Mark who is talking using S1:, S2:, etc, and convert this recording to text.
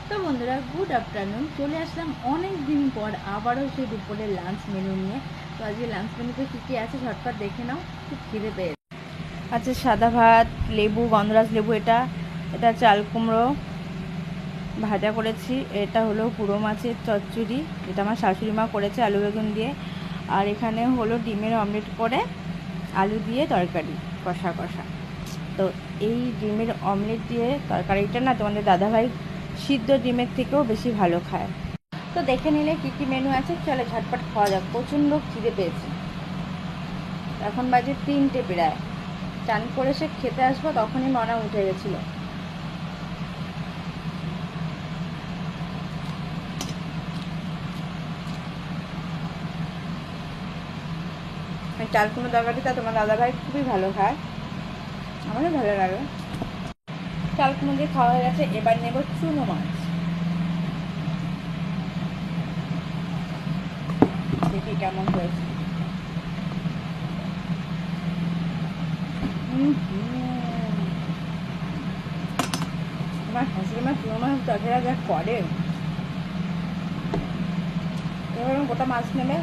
S1: তো বন্ধুরা, good afternoon. চলে আসলাম অনেক দিন পর আবারও সেই দুপুরের লাঞ্চ মেনু নিয়ে। তো আজকে লাঞ্চ মেনুতে কী কী আছে ঝটপট দেখে নাও, খুব খিদে পেয়েছে। আচ্ছা, সাদা ভাত, লেবু, গন্ধরাজ লেবু, এটা চাল কুমড়ো ভাজা করেছি। এটা হলো পুরো মাছের চচ্চড়ি, যেটা আমার শাশুড়ি মা করেছে আলু বেগুন দিয়ে। আর এখানে হলো ডিমের অমলেট করে আলু দিয়ে তরকারি, কষা কষা। তো এই ডিমের অমলেট দিয়ে তরকারিটা না তোমাদের দাদাভাই সিদ্ধ ডিমের থেকেও বেশি ভালো খায়। তো দেখে নিলে কী কী মেনু আছে, চলে ঝটপট খাওয়া যাক। প্রচণ্ড খিদে পেয়েছে। এখন বাজে 3টে প্রায়। চান করে সে খেতে আসবো তখনই মনা উঠে গেছিলো। চাল কুমড়ো তরকারিটা তোমার দাদাভাই খুবই ভালো খায়, আমারও ভালো লাগে। চাল কুমড়ো দিয়ে খাওয়া হয়ে গেছে, এবার নেব চুনো মাছ। দেখি কেমন হয়েছে। আমার শাশুড়ি মা চুনো মাছ তরকারি যা করে, এবার গোটা মাছ নেবে,